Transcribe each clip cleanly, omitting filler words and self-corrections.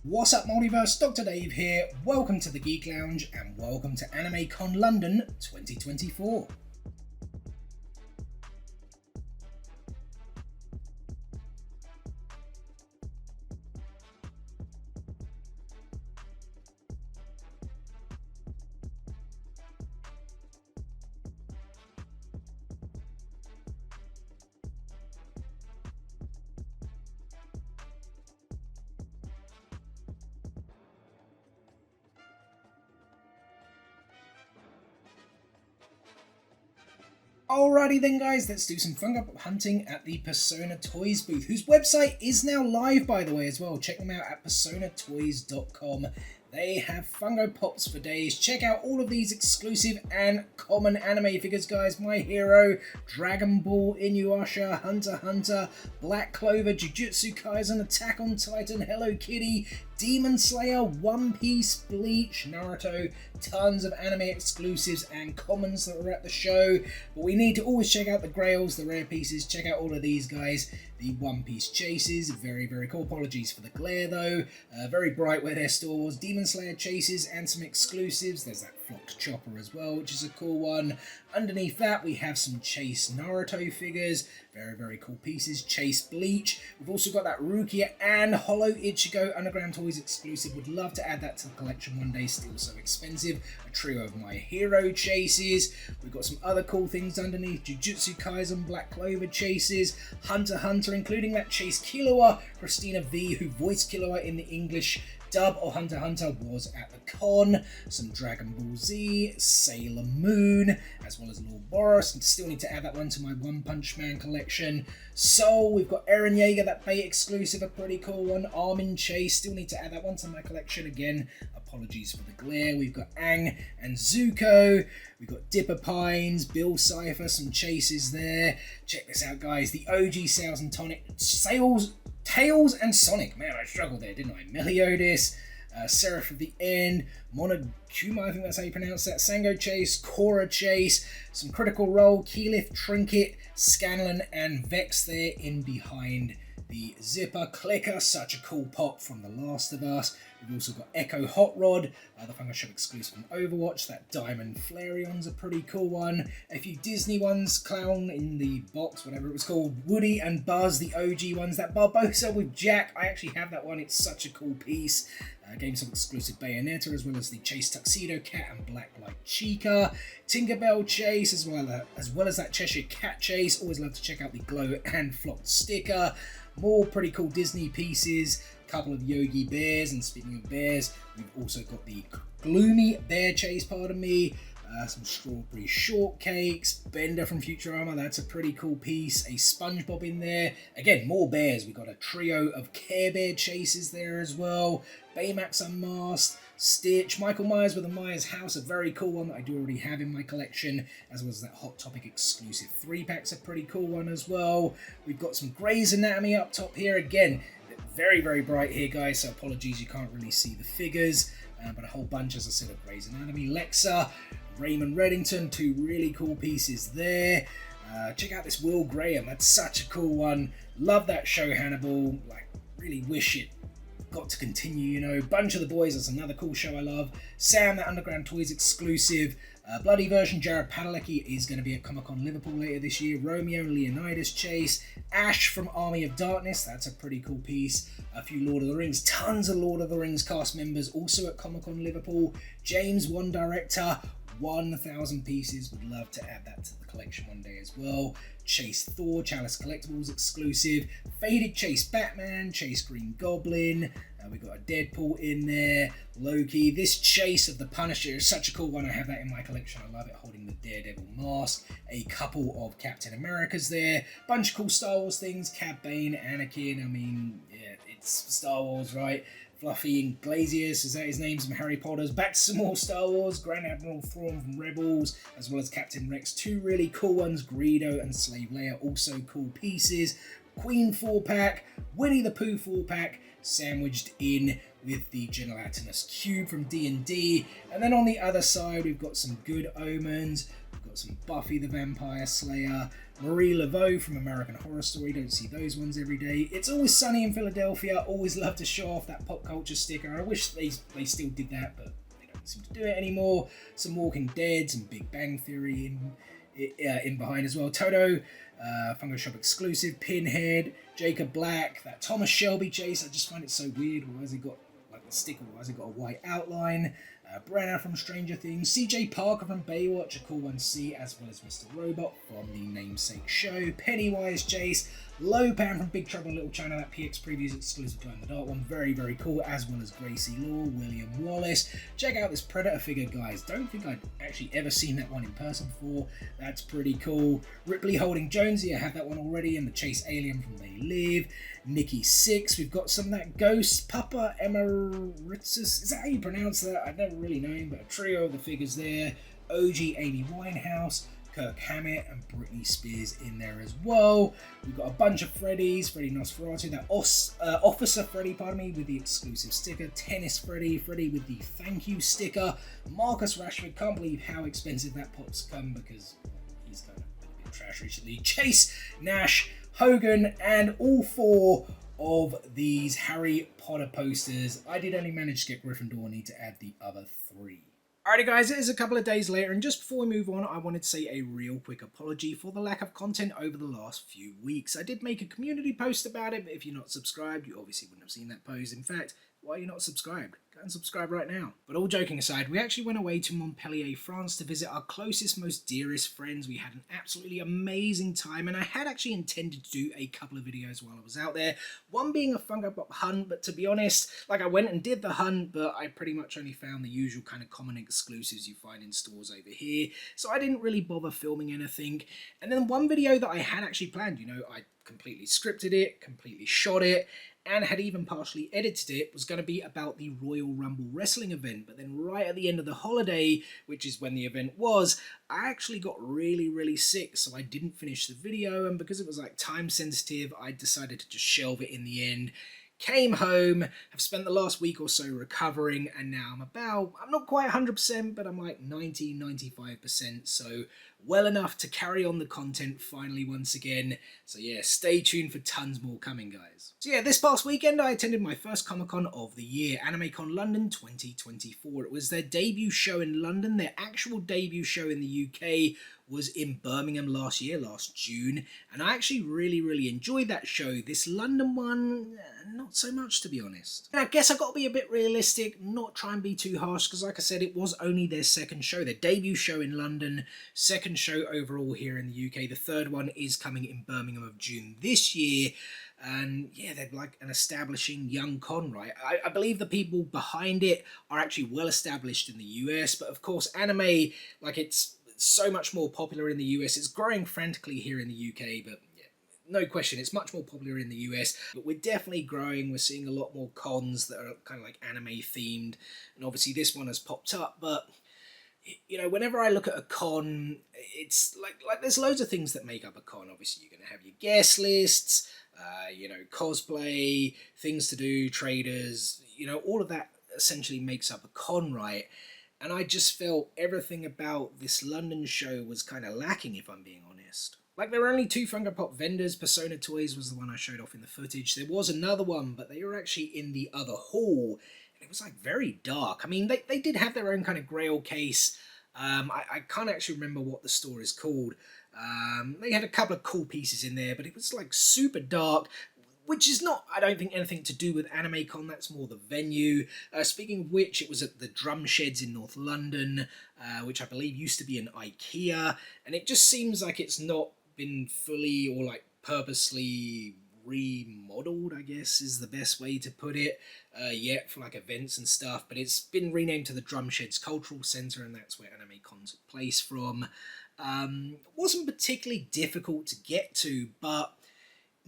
What's up, Multiverse? Dr. Dave here. Welcome to the Geek Lounge and welcome to AnimeCon London 2024. Alrighty then guys, let's do some Funko Pop hunting at the Persona Toys booth, whose website is now live by the way as well. Check them out at personatoys.com. They have Funko Pops for days. Check out all of these exclusive and common anime figures, guys. My Hero, Dragon Ball, Inuyasha, Hunter x Hunter, Black Clover, Jujutsu Kaisen, Attack on Titan, Hello Kitty, Demon Slayer, One Piece, Bleach, Naruto, tons of anime exclusives and commons that were at the show. But we need to always check out the grails, the rare pieces. Check out all of these guys. The One Piece chases, very, very cool. Apologies for the glare though. Very bright where their store was. Demon Slayer chases and some exclusives. There's that flocked chopper as well, which is a cool one. Underneath that, we have some Chase Naruto figures. Very, very cool pieces. Chase Bleach. We've also got that Rukia and Hollow Ichigo Underground Toys exclusive. Would love to add that to the collection one day. Still so expensive. A trio of My Hero chases. We've got some other cool things underneath. Jujutsu Kaisen, Black Clover chases. Hunter x Hunter, including that Chase Killua, Christina V, who voiced Killua in the English dub of Hunter x Hunter, was at the con. Some Dragon Ball Z, Sailor Moon, as well as Lord Boros. And still need to add that one to my One Punch Man collection. Soul, we've got Eren Yeager, that Bay exclusive, a pretty cool one. Armin Chase, still need to add that one to my collection again. Apologies for the glare. We've got Aang and Zuko. We've got Dipper Pines, Bill Cipher, some chases there. Check this out, guys. The OG Tails and Sonic. Man, I struggled there, didn't I? Meliodas, Seraph of the End, Monokuma, I think that's how you pronounce that. Sango Chase, Korra Chase, some Critical Role, Keyleth, Trinket, Scanlan, and Vex there in behind the zipper. Clicker, such a cool pop from The Last of Us. We've also got Echo Hot Rod, the Funko Shop exclusive from Overwatch. That Diamond Flareon's a pretty cool one. A few Disney ones, Clown in the Box, whatever it was called. Woody and Buzz, the OG ones. That Barbossa with Jack, I actually have that one. It's such a cool piece. GameStop exclusive Bayonetta, as well as the Chase Tuxedo Cat and Blacklight Chica. Tinkerbell Chase, as well as that Cheshire Cat Chase. Always love to check out the Glow and Flocked sticker. More pretty cool Disney pieces. Couple of Yogi Bears, and speaking of bears, we've also got the Gloomy Bear Chase, pardon me, some Strawberry Shortcakes, Bender from Futurama, that's a pretty cool piece, a SpongeBob in there, again, more bears, we've got a trio of Care Bear chases there as well, Baymax Unmasked, Stitch, Michael Myers with a Myers House, a very cool one that I do already have in my collection, as well as that Hot Topic exclusive 3-pack's a pretty cool one as well. We've got some Grey's Anatomy up top here, again, very, very bright here, guys, so apologies you can't really see the figures, but a whole bunch, as I said, of Grey's Anatomy. Lexa, Raymond Reddington, two really cool pieces there. Check out this Will Graham, that's such a cool one. Love that show, Hannibal. Like, really wish it got to continue, you know. Bunch of the Boys, that's another cool show I love. Sam, that Underground Toys exclusive. Bloody version, Jared Padalecki is going to be at Comic-Con Liverpool later this year. Romeo Leonidas Chase. Ash from Army of Darkness, that's a pretty cool piece. A few Lord of the Rings, tons of Lord of the Rings cast members also at Comic-Con Liverpool. James One Director, 1,000 pieces, would love to add that to the collection one day as well. Chase Thor, Chalice Collectibles exclusive. Faded Chase Batman, Chase Green Goblin. We've got a Deadpool in there. Loki. This Chase of the Punisher is such a cool one. I have that in my collection. I love it, holding the Daredevil mask. A couple of Captain Americas there. Bunch of cool Star Wars things. Cad Bane, Anakin. I mean, yeah, it's Star Wars, right? Fluffy and Glazius, is that his name? Some Harry Potters. Back to some more Star Wars. Grand Admiral Thrawn from Rebels, as well as Captain Rex. Two really cool ones. Greedo and Slave Leia, also cool pieces. Queen 4-pack. Winnie the Pooh 4-pack. Sandwiched in with the Gelatinous Cube from D&D. And then on the other side, we've got some Good Omens. We've got some Buffy the Vampire Slayer, Marie Laveau from American Horror Story, don't see those ones every day. It's Always Sunny in Philadelphia, always love to show off that pop culture sticker. I wish they still did that, but they don't seem to do it anymore. Some Walking Dead, some Big Bang Theory in behind as well. Toto, Funko Shop exclusive, Pinhead, Jacob Black, that Thomas Shelby chase. I just find it so weird. Why has it got like the sticker? Why has it got a white outline? Brenna from Stranger Things, CJ Parker from Baywatch, a cool one to see, as well as Mr. Robot from the namesake show, Pennywise Chase, Lopan from Big Trouble in Little China, that PX Previews exclusive Glow in the Dark one, very, very cool, as well as Gracie Law, William Wallace. Check out this Predator figure, guys. Don't think I'd actually ever seen that one in person before. That's pretty cool. Ripley holding Jonesy, I have that one already, and the Chase Alien from They Live. Nikki Six, we've got some of that Ghost, Papa Emeritus, is that how you pronounce that? I've never really known, but a trio of the figures there. OG Amy Winehouse, Kirk Hammett, and Britney Spears in there as well. We've got a bunch of Freddys, Freddy Nosferatu, that Officer Freddy, pardon me, with the exclusive sticker, Tennis Freddy, Freddy with the thank you sticker, Marcus Rashford, can't believe how expensive that pop's come because he's kind of been a bit trash recently, Chase, Nash, Hogan, and all four of these Harry Potter posters. I did only manage to get Gryffindor, I need to add the other three. Alrighty guys, it is a couple of days later, and just before we move on, I wanted to say a real quick apology for the lack of content over the last few weeks. I did make a community post about it, but if you're not subscribed, you obviously wouldn't have seen that post. In fact, why are you not subscribed? Go and subscribe right now. But all joking aside, we actually went away to Montpellier, France to visit our closest, most dearest friends. We had an absolutely amazing time, and I had actually intended to do a couple of videos while I was out there. One being a Funko Pop hunt, but to be honest, like I went and did the hunt, but I pretty much only found the usual kind of common exclusives you find in stores over here. So I didn't really bother filming anything. And then one video that I had actually planned, you know, I completely scripted it, completely shot it, and had even partially edited it, was going to be about the Royal Rumble wrestling event. But then right at the end of the holiday, which is when the event was, I actually got really, really sick, so I didn't finish the video, and because it was like time sensitive, I decided to just shelve it in the end. Came home, have spent the last week or so recovering, and now I'm not quite 100%, but I'm like 90-95%, so well enough to carry on the content finally once again. So yeah, stay tuned for tons more coming, guys. So yeah, this past weekend I attended my first Comic-Con of the year, AnimeCon London 2024. It was their debut show in London. Their actual debut show in the UK was in Birmingham last June, and I actually really enjoyed that show. This London one, not so much, to be honest. And I guess I got to be a bit realistic, not try and be too harsh, because like I said, it was only their second show, their debut show in London, second show overall here in the UK. The third one is coming in Birmingham of June this year. And yeah, they're like an establishing young con, right? I believe the people behind it are actually well established in the US, but of course anime, like it's so much more popular in the US. It's growing frantically here in the UK, but yeah, no question, it's much more popular in the US. But we're definitely growing. We're seeing a lot more cons that are kind of like anime themed, and obviously this one has popped up. But you know, whenever I look at a con, it's like there's loads of things that make up a con. Obviously, you're going to have your guest lists, you know, cosplay, things to do, traders, you know, all of that essentially makes up a con, right? And I just felt everything about this London show was kind of lacking, if I'm being honest. Like, there were only 2 Funko Pop vendors. Persona Toys was the one I showed off in the footage. There was another one, but they were actually in the other hall. And it was, like, very dark. I mean, they did have their own kind of grail case. I can't actually remember what the store is called. They had a couple of cool pieces in there, but it was, like, super dark, which is not, I don't think, anything to do with AnimeCon. That's more the venue. Speaking of which, it was at the Drum Sheds in North London, which I believe used to be an IKEA, and it just seems like it's not been fully or like purposely remodeled, I guess is the best way to put it, yet for like events and stuff, but it's been renamed to the Drum Sheds Cultural Centre, and that's where AnimeCon took place from. Wasn't particularly difficult to get to, but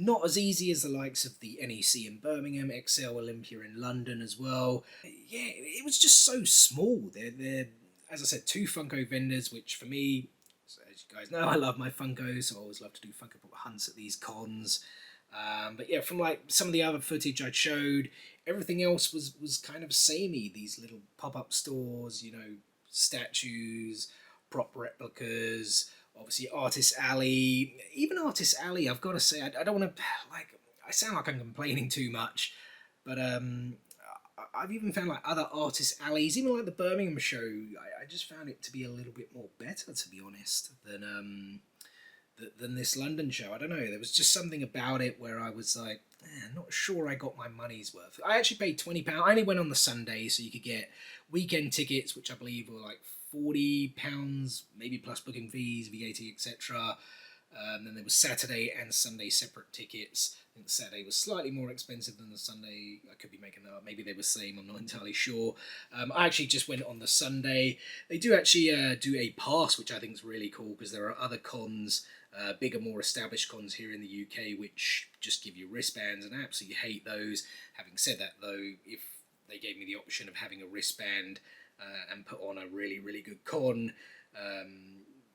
not as easy as the likes of the NEC in Birmingham, XL Olympia in London as well. Yeah, it was just so small. They're as I said, 2 Funko vendors, which for me, as you guys know, I love my Funkos, so I always love to do Funko Pop hunts at these cons. But yeah, from like some of the other footage I showed, everything else was kind of samey. These little pop-up stores, you know, statues, prop replicas, obviously Artist Alley. Even Artist Alley, I've got to say, I don't want to, like, I sound like I'm complaining too much, but I've even found like other Artist Alleys, even like the Birmingham show, I just found it to be a little bit more better, to be honest, than this London show. I don't know. There was just something about it where I was like, not sure I got my money's worth. I actually paid £20. I only went on the Sunday, so you could get weekend tickets, which I believe were like £40, maybe plus booking fees, VAT, etc. Then there was Saturday and Sunday separate tickets. I think the Saturday was slightly more expensive than the Sunday. I could be making that up. Maybe they were the same. I'm not entirely sure. I actually just went on the Sunday. They do actually do a pass, which I think is really cool because there are other cons, bigger, more established cons here in the UK, which just give you wristbands, and I absolutely hate those. Having said that, though, if they gave me the option of having a wristband and put on a really, really good con,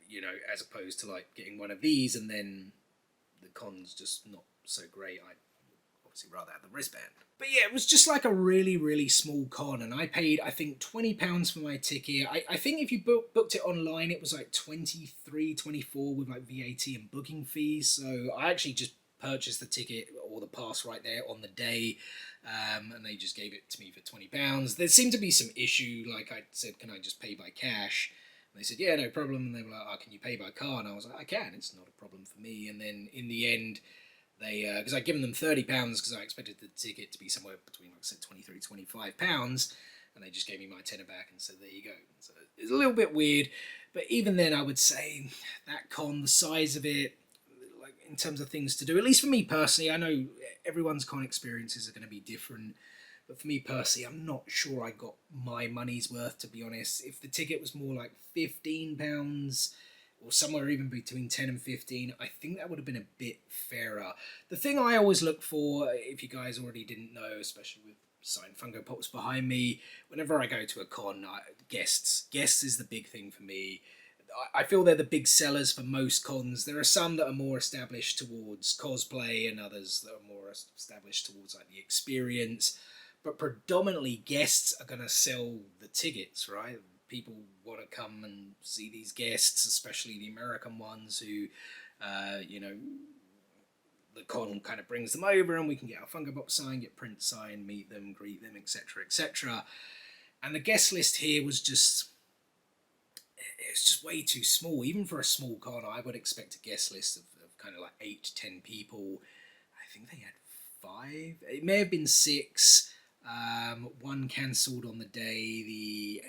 you know, as opposed to like getting one of these and then the con's just not so great, I'd obviously rather have the wristband. But yeah, it was just like a really, really small con, and I paid, I think, £20 for my ticket. I think if you booked it online, it was like 23, 24 with like VAT and booking fees. So I actually just purchased the ticket or the pass right there on the day, and they just gave it to me for £20. There seemed to be some issue, like I said, can I just pay by cash? And they said, yeah, no problem. And they were like, oh, can you pay by card? And I was like, I can, it's not a problem for me. And then in the end, they, because I'd given them £30 because I expected the ticket to be somewhere between, like I said, £23, £25. And they just gave me my tenner back and said, there you go. So it's a little bit weird. But even then, I would say that con, the size of it, like in terms of things to do, at least for me personally, I know everyone's con experiences are going to be different. But for me personally, I'm not sure I got my money's worth, to be honest. If the ticket was more like £15 or somewhere even between 10 and 15, I think that would have been a bit fairer. The thing I always look for, if you guys already didn't know, especially with signed Funko Pops behind me, whenever I go to a con, guests. Guests is the big thing for me. I feel they're the big sellers for most cons. There are some that are more established towards cosplay and others that are more established towards like the experience. But predominantly guests are going to sell the tickets, right? People want to come and see these guests, especially the American ones who, you know, the con kind of brings them over and we can get our Funko Pop signed, get print signed, meet them, greet them, etc., etc. And the guest list here was just, it's just way too small. Even for a small con, I would expect a guest list of kind of like 8 to 10 people. I think they had 5. It may have been 6. One cancelled on the day.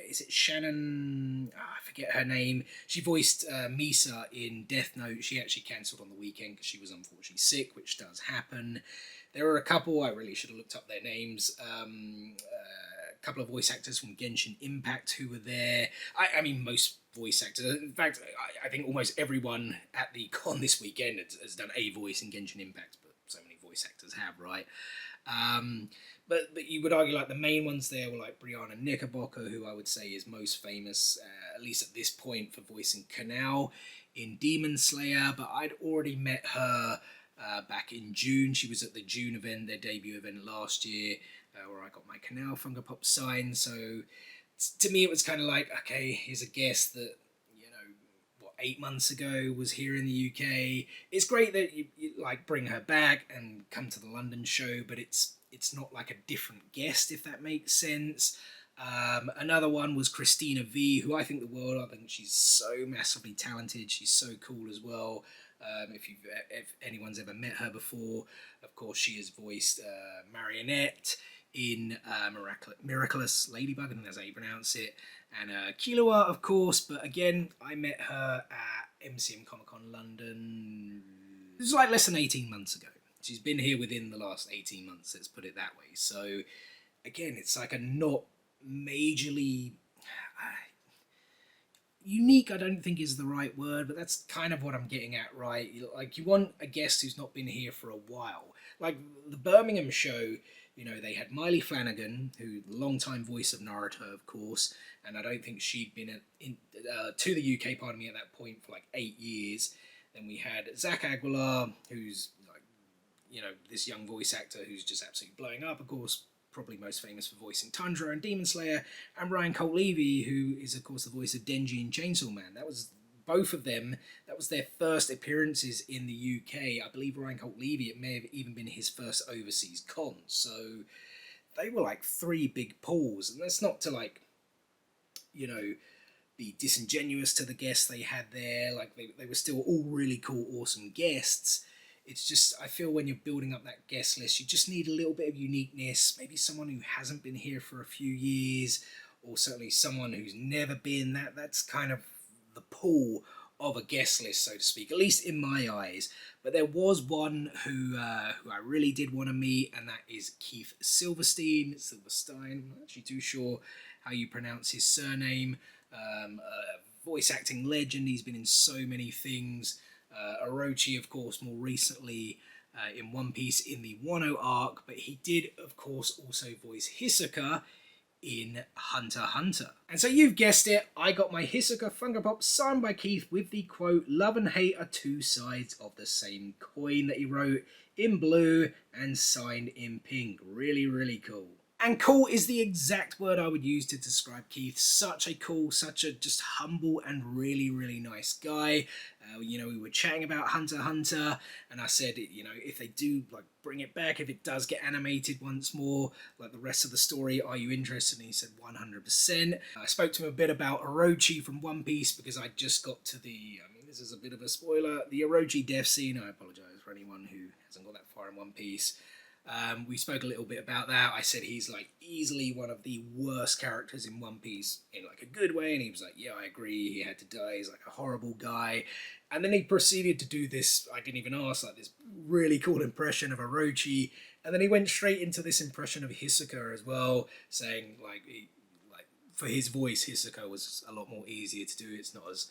Is it Shannon? I forget her name. She voiced Misa in Death Note. She actually cancelled on the weekend because she was unfortunately sick, which does happen. There were a couple, I really should have looked up their names. A couple of voice actors from Genshin Impact who were there. I mean, most voice actors. In fact, I think almost everyone at the con this weekend has done a voice in Genshin Impact, but so many voice actors have, right? But you would argue like the main ones there were like Brianna Knickerbocker, who I would say is most famous, at least at this point, for voicing Canal in Demon Slayer. But I'd already met her back in June. She was at the June event, their debut event last year, where I got my Canal Funko Pop signed. So to me, it was kind of like, okay, here's a guest that, 8 months ago was here in the UK. It's great that you like bring her back and come to the London show, but it's not like a different guest, if that makes sense. Another one was Christina V, who I think she's so massively talented. She's so cool as well. If anyone's ever met her before, of course she has voiced Marionette in Miraculous Ladybug, I think that's how you pronounce it, and Killua, of course. But again, I met her at AnimeCon London. It was like less than 18 months ago. She's been here within the last 18 months, let's put it that way. So again, it's like a not majorly unique, I don't think is the right word, but that's kind of what I'm getting at, right? Like, you want a guest who's not been here for a while. Like the Birmingham show, they had Miley Flanagan, who the long-time voice of Naruto, of course, and I don't think she'd been to the UK, pardon me, at that point for like 8 years. Then we had Zach Aguilar, who's like, this young voice actor who's just absolutely blowing up, of course, probably most famous for voicing Tundra and Demon Slayer, and Ryan Colt Levy, who is of course the voice of Denji and Chainsaw Man. That was both of them. That was their first appearances in the UK. I believe Ryan Colt Levy, it may have even been his first overseas con. So they were like 3 big pulls, and that's not to like, you know, be disingenuous to the guests they had there. Like they were still all really cool, awesome guests. It's just, I feel when you're building up that guest list, you just need a little bit of uniqueness. Maybe someone who hasn't been here for a few years, or certainly someone who's never been. That's kind of the pull of a guest list, so to speak, at least in my eyes. But there was one who I really did want to meet, and that is Keith Silverstein. I'm not actually too sure how you pronounce his surname. Voice acting legend. He's been in so many things. Orochi, of course, more recently in One Piece in the Wano arc, but he did, of course, also voice Hisoka in Hunter x Hunter. And so you've guessed it, I got my Hisoka Funko Pop signed by Keith with the quote, "Love and hate are 2 sides of the same coin," that he wrote in blue and signed in pink. Really, really cool. And cool is the exact word I would use to describe Keith. Such a cool, such a just humble and really, really nice guy. You know, we were chatting about Hunter x Hunter, and I said, you know, if they do like bring it back, if it does get animated once more, like the rest of the story, are you interested? And he said 100%. I spoke to him a bit about Orochi from One Piece, because I just got to the, I mean, this is a bit of a spoiler, the Orochi death scene. I apologise for anyone who hasn't got that far in One Piece. We spoke a little bit about that. I said he's like easily one of the worst characters in One Piece in like a good way, and he was like, yeah, I agree, he had to die, he's like a horrible guy. And then he proceeded to do this, I didn't even ask, like this really cool impression of Orochi, and then he went straight into this impression of Hisoka as well, saying like for his voice, Hisoka was a lot more easier to do. It's not as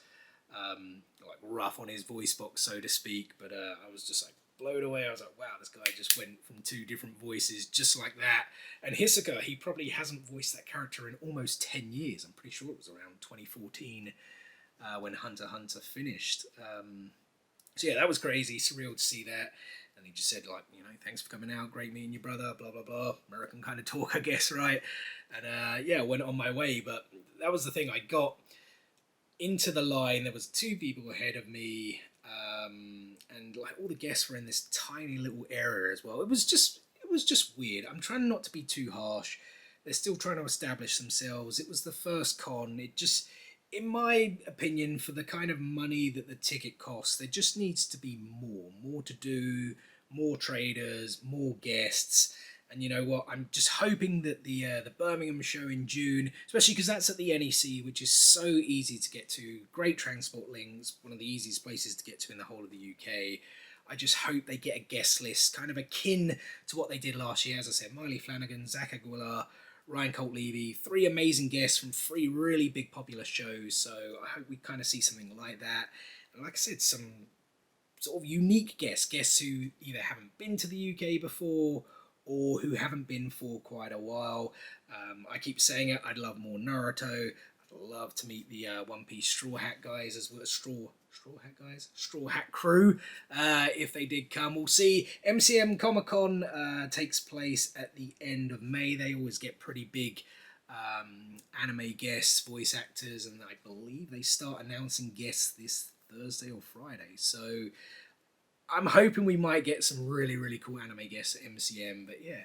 like rough on his voice box, so to speak. But I was just like blown away. I was like, wow, this guy just went from 2 different voices just like that. And Hisoka, he probably hasn't voiced that character in almost 10 years. I'm pretty sure it was around 2014 when Hunter x Hunter finished. So yeah, that was crazy, surreal to see that. And he just said, like, you know, thanks for coming out, great meeting your brother, blah, blah, blah. American kind of talk, I guess, right? And yeah, went on my way. But that was the thing, I got into the line, there was 2 people ahead of me, and like all the guests were in this tiny little area as well. It was just weird. I'm trying not to be too harsh. They're still trying to establish themselves. It was the first con. It just, in my opinion, for the kind of money that the ticket costs, there just needs to be more to do, more traders, more guests. And you know what, I'm just hoping that the Birmingham show in June, especially because that's at the NEC, which is so easy to get to, great transport links, one of the easiest places to get to in the whole of the UK. I just hope they get a guest list kind of akin to what they did last year. As I said, Miley Flanagan, Zach Aguilar, Ryan Colt Levy, 3 amazing guests from 3 really big popular shows. So I hope we kind of see something like that. And like I said, some sort of unique guests who either haven't been to the UK before or who haven't been for quite a while. I keep saying it, I'd love more Naruto. I'd love to meet the One Piece Straw Hat guys as well. Straw Hat crew, if they did come. We'll see. MCM Comic Con takes place at the end of May. They always get pretty big anime guests, voice actors, and I believe they start announcing guests this Thursday or Friday. So I'm hoping we might get some really, really cool anime guests at MCM. But yeah,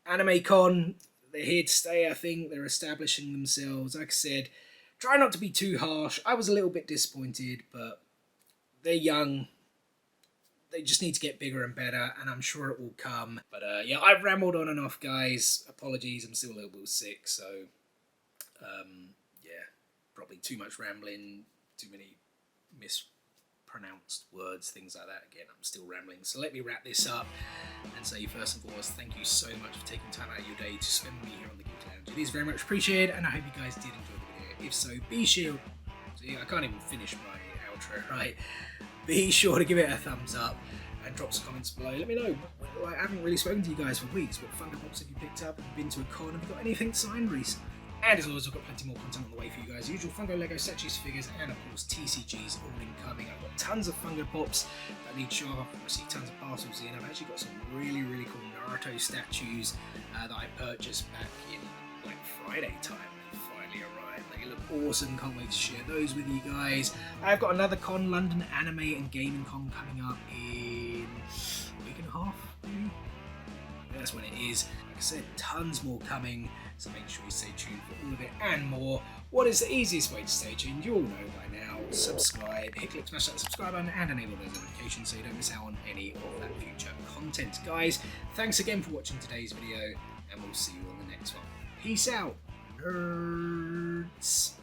AnimeCon, they're here to stay, I think. They're establishing themselves. Like I said, try not to be too harsh. I was a little bit disappointed, but they're young. They just need to get bigger and better, and I'm sure it will come. But yeah, I've rambled on and off, guys. Apologies, I'm still a little bit sick, so yeah, probably too much rambling, too many mispronounced words, things like that. Again, I'm still rambling, so let me wrap this up and say first and foremost, thank you so much for taking time out of your day to spend with me here on the Geek Lounge. It is very much appreciated, and I hope you guys did enjoy the video. If so, be sure. See, I can't even finish my outro, right? Be sure to give it a thumbs up and drop some comments below. Let me know. I haven't really spoken to you guys for weeks, but Funko Pops have you picked up? Have you been to a con? Have you got anything signed recently? And as always, I've got plenty more content on the way for you guys. Usual Funko, Lego, statues, figures, and of course TCGs all incoming. I've got tons of Funko Pops that need to show up. I've received tons of parcels in. I've actually got some really, really cool Naruto statues that I purchased back in like Friday time finally arrived. They look awesome, can't wait to share those with you guys. I've got another Con London Anime and Gaming Con coming up in a week and a half, maybe? That's when it is. Like I said, tons more coming, so make sure you stay tuned for all of it and more. What is the easiest way to stay tuned? You all know by now. Subscribe, click, smash that subscribe button and enable those notifications so you don't miss out on any of that future content. Guys, thanks again for watching today's video, and we'll see you on the next one. Peace out, nerds!